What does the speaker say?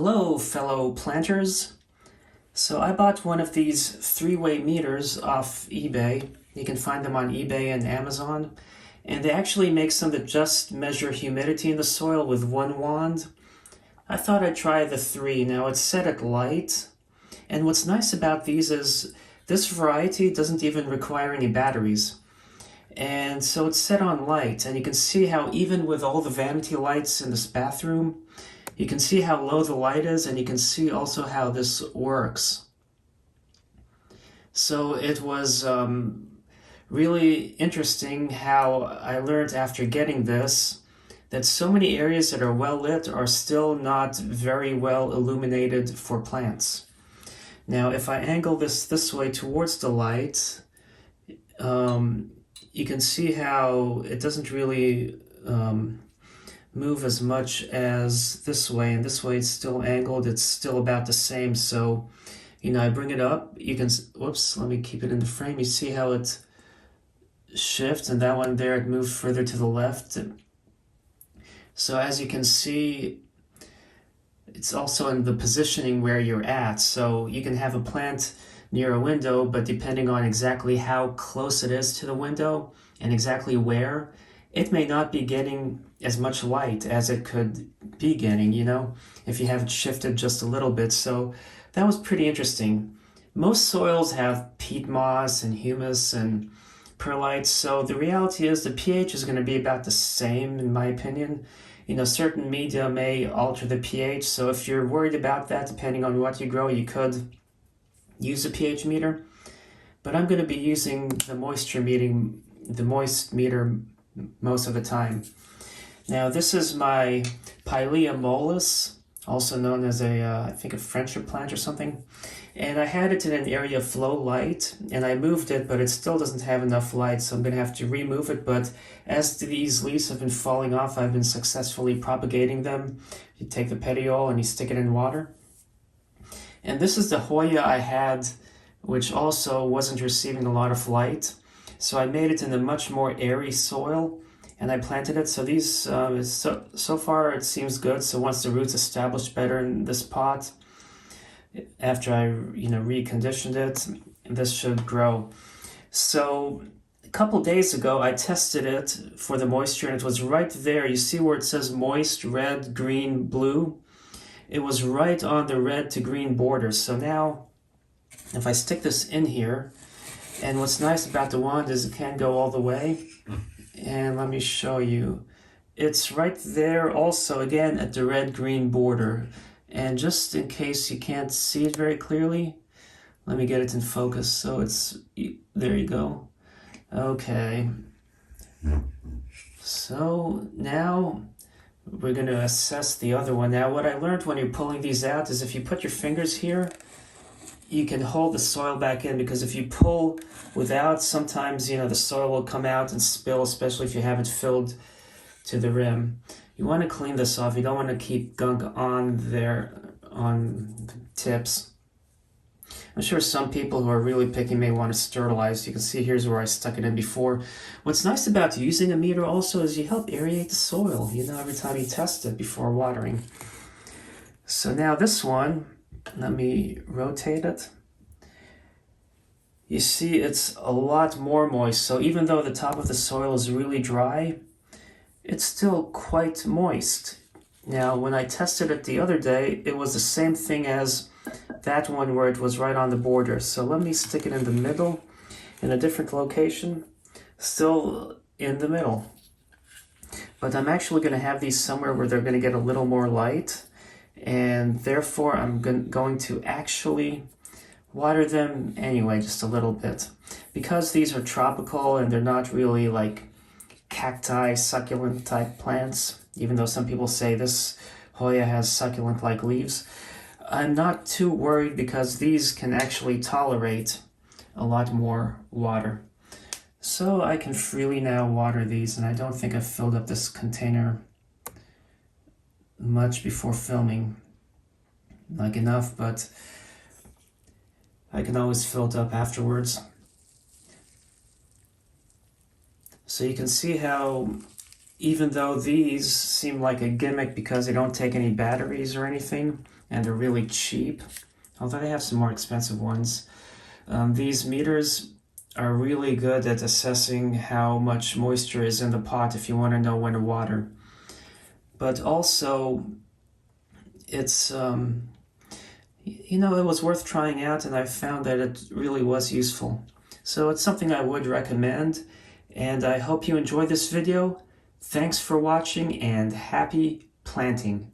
Hello, fellow planters. So I bought one of these three-way meters off eBay. You can find them on eBay and Amazon. And they actually make some that just measure humidity in the soil with one wand. I thought I'd try the three. Now it's set at light. And what's nice about these is this variety doesn't even require any batteries. And so it's set on light, and you can see how even with all the vanity lights in this bathroom, you can see how low the light is, and you can see also how this works. So it was really interesting how I learned after getting this that so many areas that are well lit are still not very well illuminated for plants. Now, if I angle this way towards the light, you can see how it doesn't really move as much as this way, and this way it's still angled, it's still about the same. So, I bring it up, you can, whoops, let me keep it in the frame. You see how it shifts, and that one there, it moved further to the left. So as you can see, it's also in the positioning where you're at. So you can have a plant near a window, but depending on exactly how close it is to the window and exactly where, it may not be getting as much light as it could be getting, if you have it shifted just a little bit. So that was pretty interesting. Most soils have peat moss and humus and perlite, so the reality is the pH is going to be about the same, in my opinion. Certain media may alter the pH, so if you're worried about that, depending on what you grow, you could use a pH meter. But I'm going to be using the moist meter most of the time. Now this is my Pilea mollis, also known as I think a friendship plant or something. And I had it in an area of low light, and I moved it, but it still doesn't have enough light, so I'm going to have to remove it. But as these leaves have been falling off, I've been successfully propagating them. You take the petiole and you stick it in water. And this is the Hoya I had, which also wasn't receiving a lot of light. So I made it in a much more airy soil, and I planted it. So these, so far it seems good. So once the roots established better in this pot, after I reconditioned it, this should grow. So a couple days ago I tested it for the moisture, and it was right there. You see where it says moist, red, green, blue? It was right on the red to green border. So now if I stick this in here, and what's nice about the wand is it can go all the way, and let me show you. It's right there also, again, at the red-green border. And just in case you can't see it very clearly, let me get it in focus. So there you go. Okay. So now we're going to assess the other one. Now what I learned when you're pulling these out is if you put your fingers here, you can hold the soil back in, because if you pull without, sometimes the soil will come out and spill, especially if you haven't filled to the rim. You want to clean this off. You don't want to keep gunk on there on the tips. I'm sure some people who are really picky may want to sterilize. You can see here's where I stuck it in before. What's nice about using a meter also is you help aerate the soil, every time you test it before watering. So now this one, let me rotate it. You see it's a lot more moist. So even though the top of the soil is really dry, it's still quite moist. Now when I tested it the other day, it was the same thing as that one where it was right on the border. So let me stick it in the middle, in a different location, still in the middle. But I'm actually going to have these somewhere where they're going to get a little more light, and therefore I'm going to actually water them anyway, just a little bit. Because these are tropical and they're not really like cacti, succulent type plants, even though some people say this Hoya has succulent like leaves, I'm not too worried because these can actually tolerate a lot more water. So I can freely now water these, and I don't think I've filled up this container much before filming, like enough, but I can always fill it up afterwards. So you can see how even though these seem like a gimmick because they don't take any batteries or anything, and they're really cheap, although they have some more expensive ones, these meters are really good at assessing how much moisture is in the pot if you want to know when to water. But also, it's, it was worth trying out, and I found that it really was useful. So it's something I would recommend, and I hope you enjoyed this video. Thanks for watching, and happy planting!